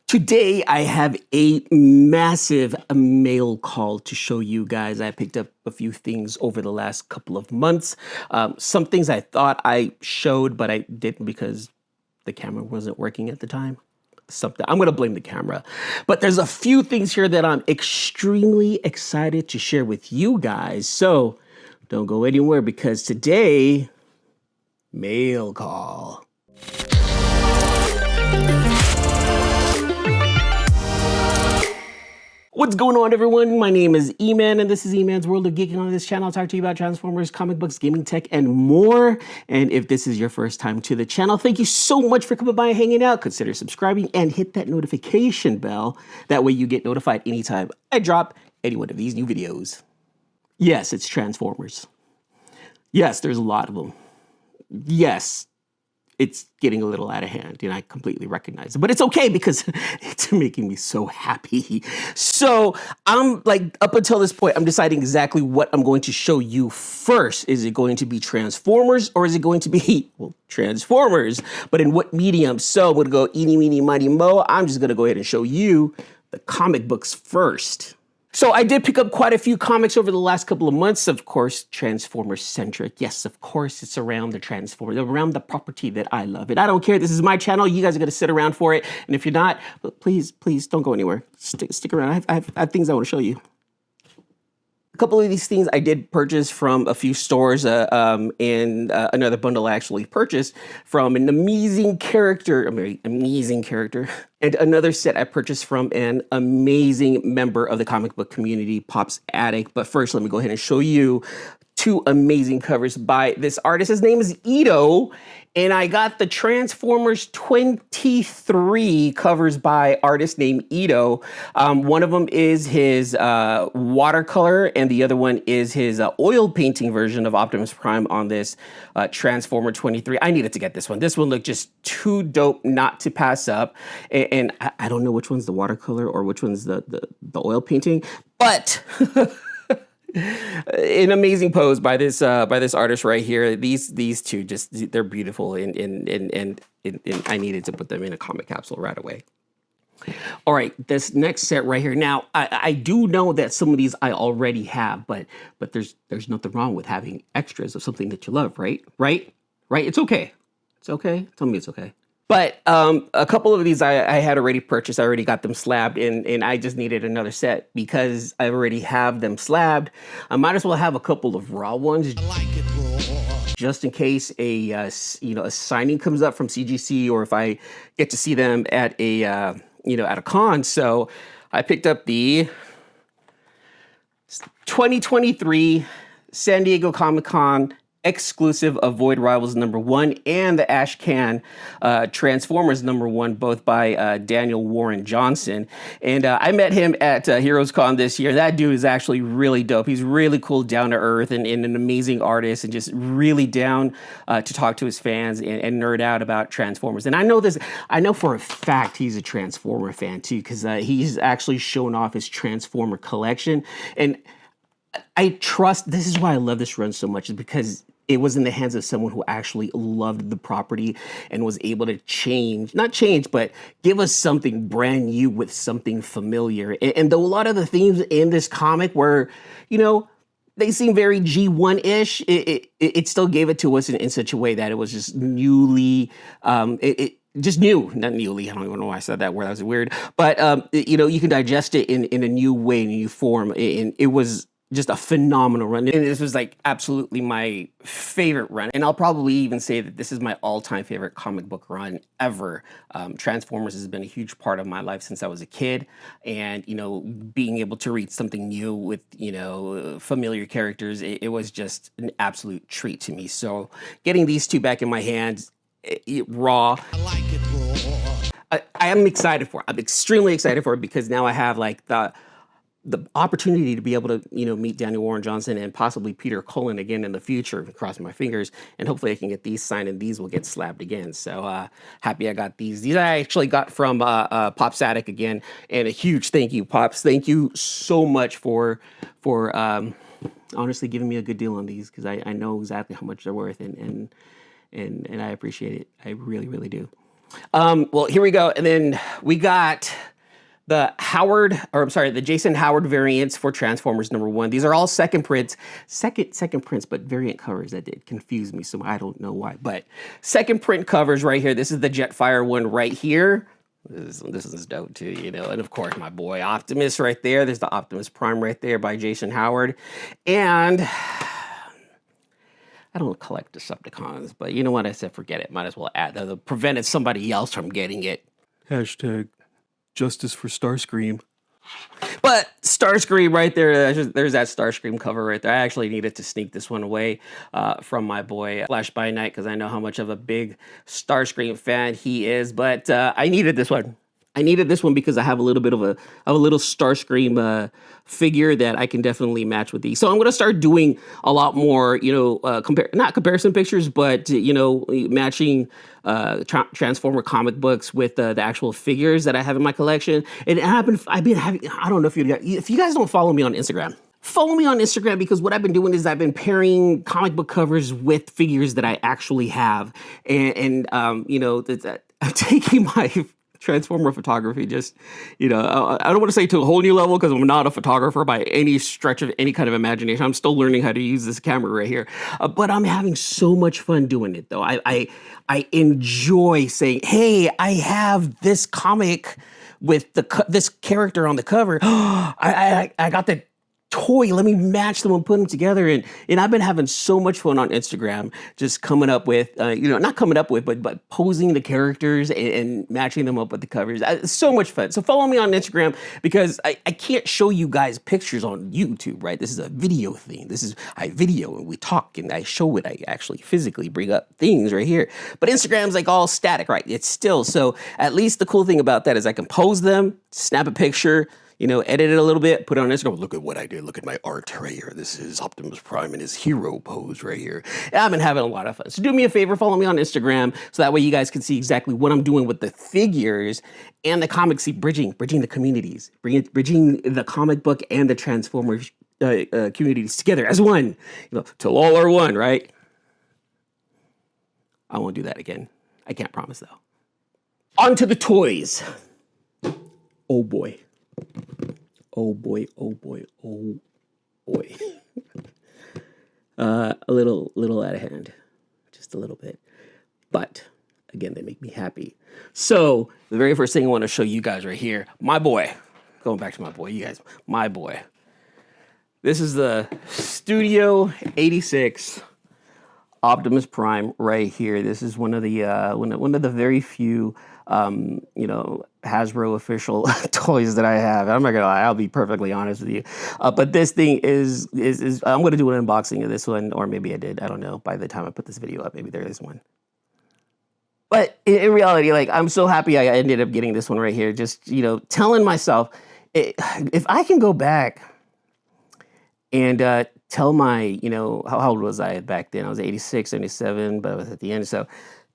Today, I have a massive mail call to show you guys. I picked up a few things over the last couple of months. Some things I thought I showed, but I didn't because the camera wasn't working at the time. I'm going to blame the camera. But there's a few things here that I'm extremely excited to share with you guys. So don't go anywhere because today, mail call. What's going on, everyone? My name is Eman, and this is Eman's World of Geeking. On this channel, I'll talk to you about Transformers, comic books, gaming tech, and more. And if this is your first time to the channel, thank you so much for coming by and hanging out. Consider subscribing and hit that notification bell. That way you get notified anytime I drop any one of these new videos. Yes, it's Transformers. Yes, there's a lot of them. Yes, it's getting a little out of hand, and I completely recognize it. But it's okay because it's making me so happy. So I'm like, up until this point, I'm deciding exactly what I'm going to show you first. Is it going to be Transformers or is it going to be, well, Transformers, but in what medium? So I'm going to go eeny, meeny, miny, mo. I'm just going to go ahead and show you the comic books first. So I did pick up quite a few comics over the last couple of months, of course, Transformers-centric. Yes, of course, it's around the Transformers, around the property that I love. And I don't care, this is my channel, you guys are gonna sit around for it. And if you're not, please don't go anywhere. Stick around, I have things I wanna show you. A couple of these things I did purchase from a few stores, and another bundle I actually purchased from an amazing character, and another set I purchased from an amazing member of the comic book community, Pop's Attic. But first, let me go ahead and show you two amazing covers by this artist. His name is Ito, and I got the Transformers 23 covers by artist named Ito. One of them is his watercolor, and the other one is his oil painting version of Optimus Prime on this Transformer 23. I needed to get this one. This one looked just too dope not to pass up. And I don't know which one's the watercolor or which one's the oil painting, but an amazing pose by this artist right here. These two just, they're beautiful, and I needed to put them in a comic capsule right away. All right, this next set right here. Now, I do know that some of these I already have, but there's nothing wrong with having extras of something that you love, right? Right? It's okay. It's okay. Tell me it's okay. But a couple of these I had already purchased. I already got them slabbed, and I just needed another set because I already have them slabbed. I might as well have a couple of raw ones, just in case a signing comes up from CGC, or if I get to see them at a con. So I picked up the 2023 San Diego Comic-Con exclusive of Void Rivals #1 and the Ash Can Transformers #1, both by Daniel Warren Johnson. And I met him at Heroes Con this year. That dude is actually really dope. He's really cool, down to earth, and an amazing artist, and just really down to talk to his fans and nerd out about Transformers. And I know for a fact he's a Transformer fan too, because he's actually shown off his Transformer collection. And I trust, this is why I love this run so much, is because it was in the hands of someone who actually loved the property and was able to but give us something brand new with something familiar. And though a lot of the themes in this comic were, they seem very G1-ish, it still gave it to us in such a way that it was just newly, just new, not newly. I don't even know why I said that word. That was weird. But, you can digest it in a new way, in a new form. And it was just a phenomenal run. And this was like absolutely my favorite run. And I'll probably even say that this is my all-time favorite comic book run ever. Transformers has been a huge part of my life since I was a kid. And, being able to read something new with, familiar characters, it was just an absolute treat to me. So getting these two back in my hands, raw. I like it raw. I am excited for it. I'm extremely excited for it because now I have like the opportunity to be able to, meet Daniel Warren Johnson and possibly Peter Cullen again in the future, crossing my fingers, and hopefully I can get these signed and these will get slabbed again. So happy I got these. These I actually got from Pop's Attic again, and a huge thank you, Pops. Thank you so much for honestly giving me a good deal on these, because I know exactly how much they're worth, and I appreciate it. I really, really do. Well, here we go. And then we got the the Jason Howard variants for Transformers #1. These are all second prints, but variant covers. That did confuse me, so I don't know why. But second print covers right here. This is the Jetfire one right here. This is dope too, you know. And of course, my boy Optimus right there. There's the Optimus Prime right there by Jason Howard. And I don't collect Decepticons, but you know what? I said forget it. Might as well add that. Prevented somebody else from getting it. Hashtag Justice for Starscream. But Starscream right there, there's that Starscream cover right there. I actually needed to sneak this one away from my boy Flash by Night because I know how much of a big Starscream fan he is. But I needed this one. I needed this one because I have a little bit of a little Starscream figure that I can definitely match with these. So I'm going to start doing a lot more, you know, not comparison pictures, but, you know, matching Transformer comic books with the actual figures that I have in my collection. And I've been having, I don't know if you guys don't follow me on Instagram. Follow me on Instagram because what I've been doing is I've been pairing comic book covers with figures that I actually have. And you know, I'm taking my Transformer photography just, you know, I don't want to say to a whole new level because I'm not a photographer by any stretch of any kind of imagination. I'm still learning how to use this camera right here, but I'm having so much fun doing it though. I enjoy saying, hey, I have this comic with this character on the cover. I got the toy, let me match them and put them together. And I've been having so much fun on Instagram, just coming up with, you know, not coming up with, but posing the characters and matching them up with the covers. It's so much fun. So follow me on Instagram because I can't show you guys pictures on YouTube, right? This is a video thing. I video and we talk and I show it. I actually physically bring up things right here. But Instagram's like all static, right? It's still. So at least the cool thing about that is I can pose them, snap a picture, you know, edit it a little bit, put it on Instagram. Look at what I did. Look at my art right here. This is Optimus Prime in his hero pose right here. And I've been having a lot of fun. So do me a favor, follow me on Instagram so that way you guys can see exactly what I'm doing with the figures and the comics. See, bridging the communities, bridging the comic book and the Transformers communities together as one. You know, till all are one, right? I won't do that again. I can't promise though. On to the toys. Oh boy. Oh boy, oh boy, oh boy. A little out of hand, just a little bit. But again, they make me happy. So the very first thing I want to show you guys right here, my boy, going back to my boy, you guys, my boy. This is the Studio 86 Optimus Prime right here. This is one of the very few you know, Hasbro official toys that I have. I'm not gonna lie, I'll be perfectly honest with you. But this thing is I'm gonna do an unboxing of this one, or maybe I did. I don't know. By the time I put this video up, maybe there is one. But in reality, like, I'm so happy I ended up getting this one right here. Just, you know, telling myself, if I can go back and tell my, you know, how old was I back then? I was 86, 77, but I was at the end. So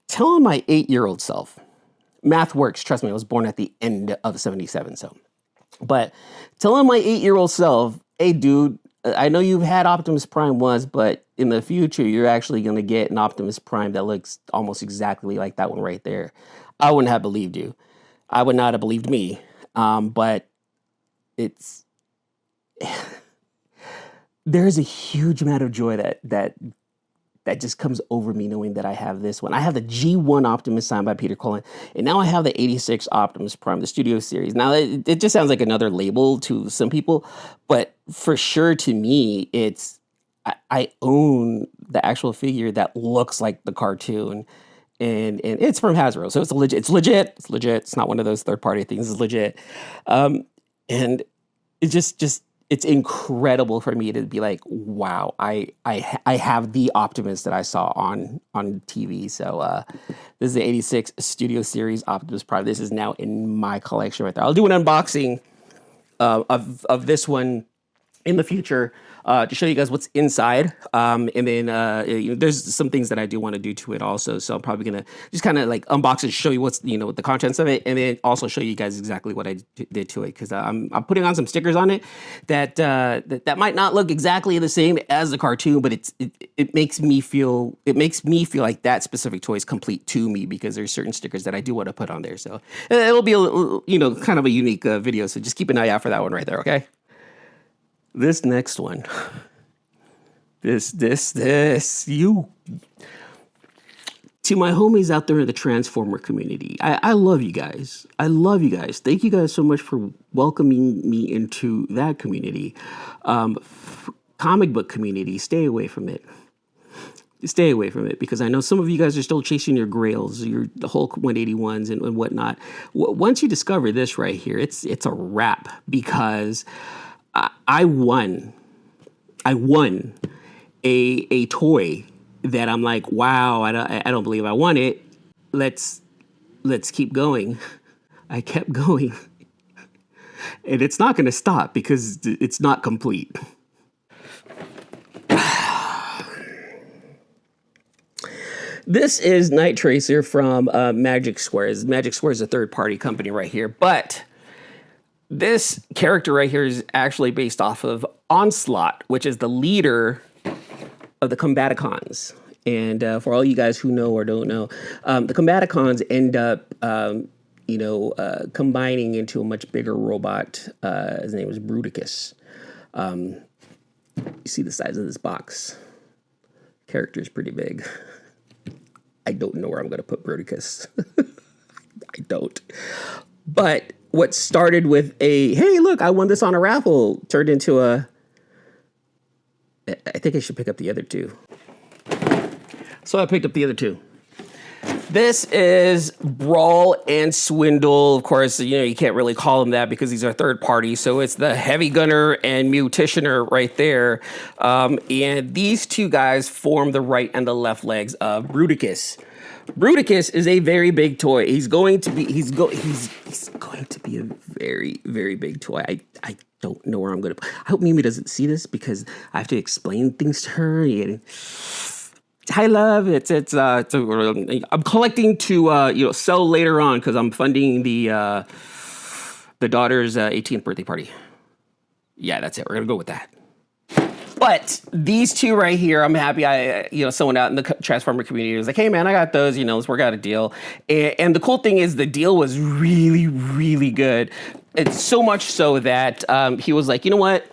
telling my 8-year-old self, math works. Trust me, I was born at the end of 77. So, but telling my 8-year-old self, hey, dude, I know you've had Optimus Prime once, but in the future, you're actually going to get an Optimus Prime that looks almost exactly like that one right there. I wouldn't have believed you. I would not have believed me. But it's there's a huge amount of joy that just comes over me knowing that I have this one. I have the G1 Optimus signed by Peter Cullen, and now I have the 86 Optimus Prime, the Studio Series. Now, it just sounds like another label to some people, but for sure to me, I own the actual figure that looks like the cartoon, and it's from Hasbro, so it's legit. It's not one of those third-party things. It's legit, and it's just it's incredible for me to be like, wow, I have the Optimus that I saw on TV. So this is the 86 Studio Series Optimus Prime. This is now in my collection right there. I'll do an unboxing of this one in the future. to show you guys what's inside. And then there's some things that I do want to do to it also. So I'm probably gonna just kind of like unbox it, show you what's what the contents of it, and then also show you guys exactly what I did to it, because I'm putting on some stickers on it that might not look exactly the same as the cartoon, but it makes me feel like that specific toy is complete to me, because there's certain stickers that I do want to put on there. So it'll be a little, kind of a unique video. So just keep an eye out for that one right there. Okay. This next one, this, you, to my homies out there in the Transformer community, I love you guys. I love you guys. Thank you guys so much for welcoming me into that community. Comic book community, stay away from it. Stay away from it, because I know some of you guys are still chasing your grails, the Hulk 181s and whatnot. Once you discover this right here, it's a wrap, because I won a toy that I'm like, wow, I don't believe I won it. Let's keep going. I kept going, and it's not going to stop because it's not complete. This is Night Tracer from Magic Squares. Magic Squares is a third-party company right here, but this character right here is actually based off of Onslaught, which is the leader of the Combaticons. And for all you guys who know or don't know, the Combaticons end up, combining into a much bigger robot. His name is Bruticus. You see the size of this box. Character is pretty big. I don't know where I'm going to put Bruticus. I don't. But what started with hey, look, I won this on a raffle, turned into I think I should pick up the other two. So I picked up the other two. This is Brawl and Swindle. Of course, you can't really call them that because these are third party. So it's the Heavy Gunner and Mutitioner right there. And these two guys form the right and the left legs of Bruticus. Bruticus is a very big toy. He's going to be a very, very big toy. I don't know where I'm going to. I hope Mimi doesn't see this, because I have to explain things to her. Hi, love. I'm collecting to sell later on, because I'm funding the daughter's 18th birthday party. Yeah, that's it. We're gonna go with that. But these two right here, I'm happy. Someone out in the Transformer community was like, "Hey, man, I got those. Let's work out a deal." And the cool thing is, the deal was really, really good. It's so much so that he was like, "You know what?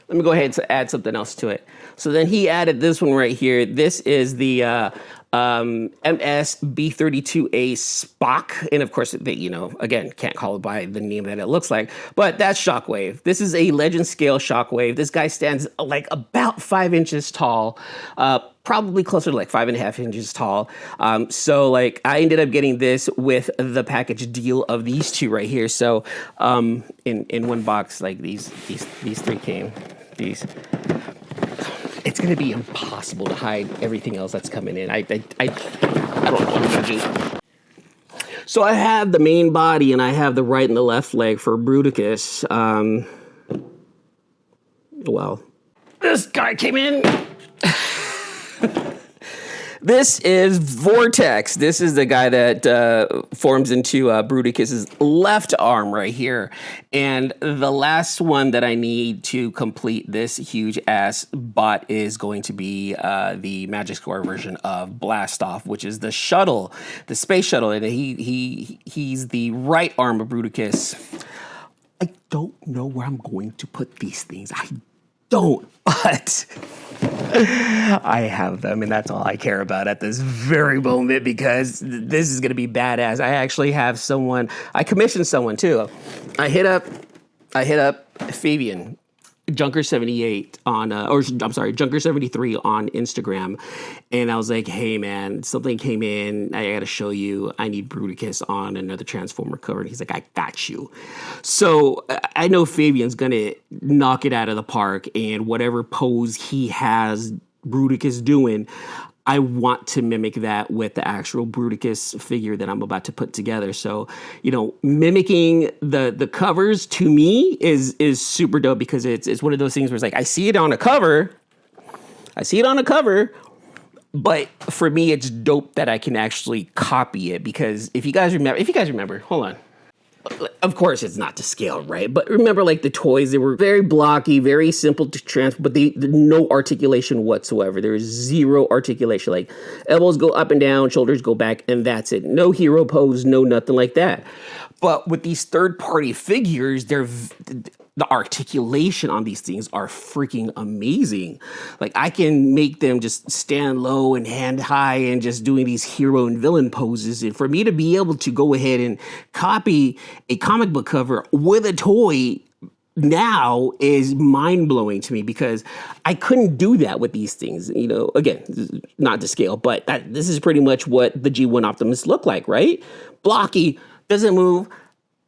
Let me go ahead and add something else to it." So then he added this one right here. This is the MS-B32A Spock. And of course, again, can't call it by the name that it looks like, but that's Shockwave. This is a legend scale Shockwave. This guy stands like about 5 inches tall, probably closer to like 5.5 inches tall. So I ended up getting this with the package deal of these two right here. So in one box, like these three came. It's going to be impossible to hide everything else that's coming in. I don't know what I'm going to do. So I have the main body, and I have the right and the left leg for Bruticus. This guy came in. This is Vortex. This is the guy that forms into Bruticus's left arm right here. And the last one that I need to complete this huge ass bot is going to be the Magic Square version of Blastoff, which is the shuttle, the space shuttle. And he's the right arm of Bruticus. I don't know where I'm going to put these things. I don't, but I have them, and that's all I care about at this very moment, because this is going to be badass. I actually have someone, I commissioned someone too. I hit up Fabian, Junker78 on, Junker73 on Instagram. And I was like, hey man, something came in. I got to show you. I need Bruticus on another Transformer cover. And he's like, I got you. So I know Fabian's going to knock it out of the park, and whatever pose he has Bruticus doing, I want to mimic that with the actual Bruticus figure that I'm about to put together. So, mimicking the covers to me is super dope, because it's one of those things where it's like I see it on a cover, but for me it's dope that I can actually copy it, because if you guys remember, hold on. Of course, it's not to scale, right? But remember, like the toys, they were very blocky, very simple to transfer, but no articulation whatsoever. There is zero articulation. Like elbows go up and down, shoulders go back, and that's it. No hero pose, no nothing like that. But with these third-party figures, the articulation on these things are freaking amazing. Like I can make them just stand low and hand high and just doing these hero and villain poses. And for me to be able to go ahead and copy a comic book cover with a toy now is mind-blowing to me, because I couldn't do that with these things. Again, not to scale, but this is pretty much what the G1 Optimus looked like, right? Blocky, doesn't move,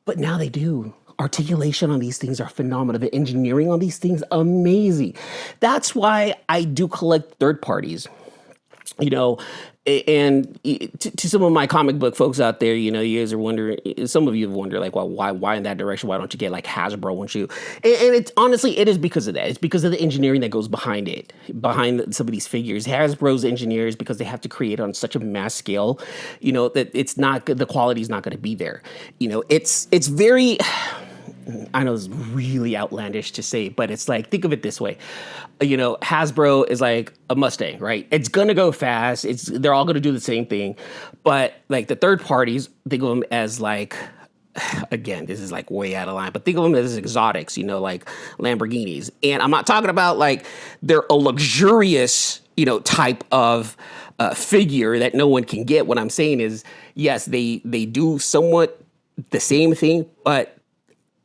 but now they do. Articulation on these things are phenomenal. The engineering on these things, amazing. That's why I do collect third parties. And to some of my comic book folks out there, you guys are wondering, some of you have wondered, like, well, why in that direction? Why don't you get like Hasbro? Won't you? And it's honestly, it is because of that. It's because of the engineering that goes behind it, behind some of these figures. Hasbro's engineers, because they have to create on such a mass scale, that it's not good. The quality is not going to be there. It's very, I know it's really outlandish to say, but it's like, think of it this way. Hasbro is like a Mustang, right? It's going to go fast. They're all going to do the same thing. But like the third parties, think of them as like, again, this is like way out of line, but think of them as exotics, like Lamborghinis. And I'm not talking about like they're a luxurious, type of figure that no one can get. What I'm saying is, yes, they do somewhat the same thing, but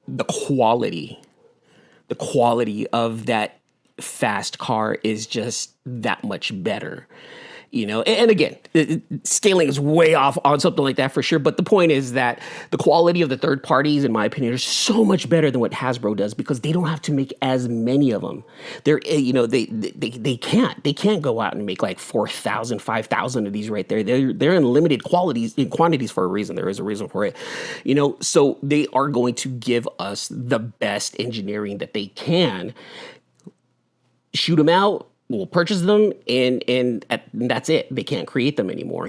the quality of that fast car is just that much better, and again, scaling is way off on something like that for sure. But the point is that the quality of the third parties, in my opinion, is so much better than what Hasbro does, because they don't have to make as many of them. They can't go out and make like 4,000, 5,000 of these right there. They're in limited quantities for a reason. There is a reason for it, so they are going to give us the best engineering that they can. Shoot them out, we'll purchase them, and that's it. They can't create them anymore,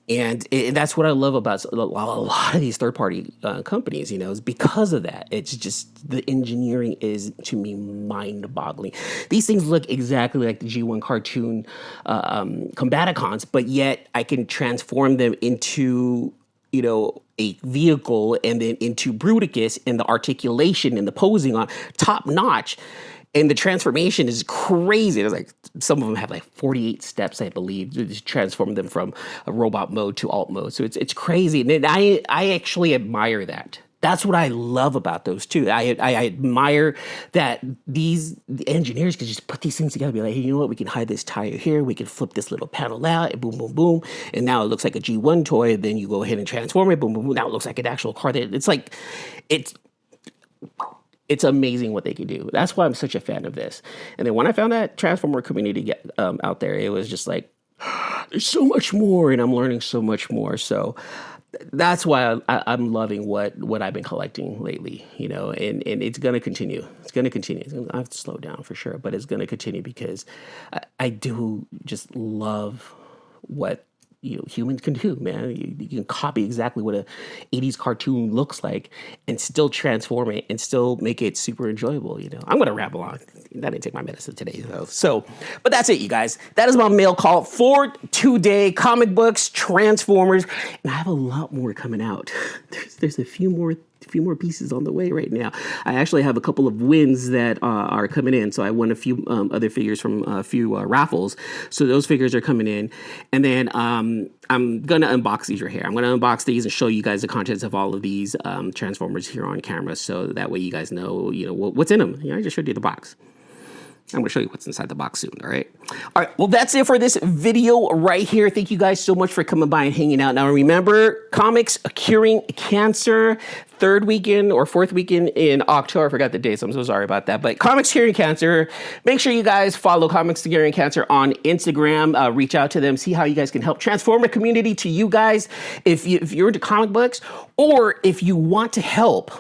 and that's what I love about a lot of these third-party companies, is because of that. It's just the engineering is, to me, mind-boggling. These things look exactly like the G1 cartoon Combaticons, but yet I can transform them into, a vehicle, and then into Bruticus, and the articulation and the posing on top-notch. And the transformation is crazy. It's like some of them have like 48 steps, I believe, to transform them from a robot mode to alt mode. So it's crazy. And I actually admire that. That's what I love about those too. I admire that the engineers can just put these things together and be like, hey, you know what? We can hide this tire here. We can flip this little panel out, and boom, boom, boom. And now it looks like a G1 toy. Then you go ahead and transform it. Boom, boom, boom. Now it looks like an actual car. It's amazing what they can do. That's why I'm such a fan of this. And then when I found that Transformer community out there, it was just like, there's so much more, and I'm learning so much more. So that's why I'm loving what I've been collecting lately, and it's going to continue. It's going to continue. I have to slow down for sure, but it's going to continue, because I do just love what humans can do, man. You can copy exactly what a 80s cartoon looks like and still transform it and still make it super enjoyable. I'm going to ramble on. I didn't take my medicine today, though. So, but that's it, you guys. That is my mail call for today. Comic books, Transformers, and I have a lot more coming out. There's a few more pieces on the way right now. I actually have a couple of wins that are coming in. So I won a few other figures from a few raffles. So those figures are coming in. And then I'm going to unbox these right here. I'm going to unbox these and show you guys the contents of all of these Transformers here on camera. So that way you guys know, what's in them. I just showed you the box. I'm going to show you what's inside the box soon, all right? All right, well, that's it for this video right here. Thank you guys so much for coming by and hanging out. Now, remember, Comics Curing Cancer, third weekend or fourth weekend in October. I forgot the dates. I'm so sorry about that. But Comics Curing Cancer, make sure you guys follow Comics Curing Cancer on Instagram. Reach out to them. See how you guys can help transform the community to you guys if you're into comic books, or if you want to help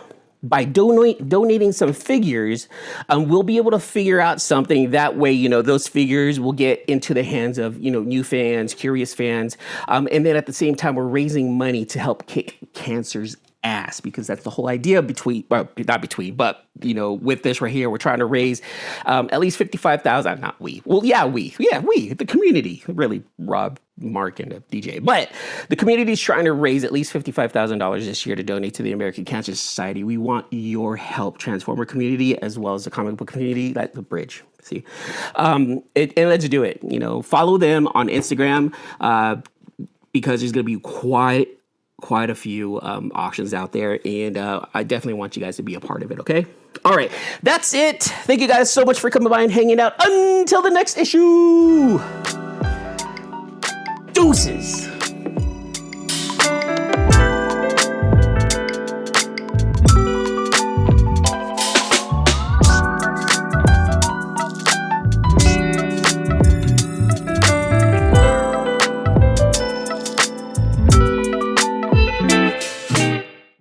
by donating some figures, we'll be able to figure out something. That way, you know, those figures will get into the hands of, you know, new fans, curious fans. And then at the same time, we're raising money to help kick cancer's ass, because that's the whole idea but, you know, with this right here, we're trying to raise at least 55,000, not we. Well, we, the community, really, Rob, Mark, and the DJ. But the community is trying to raise at least $55,000 this year to donate to the American Cancer Society. We want your help, Transformer community, as well as the comic book community. That's the bridge. See, and let's do it. You know, follow them on Instagram because there's going to be quite a few auctions out there, and I definitely want you guys to be a part of it. Okay. All right. That's it. Thank you guys so much for coming by and hanging out. Until the next issue. Deuces.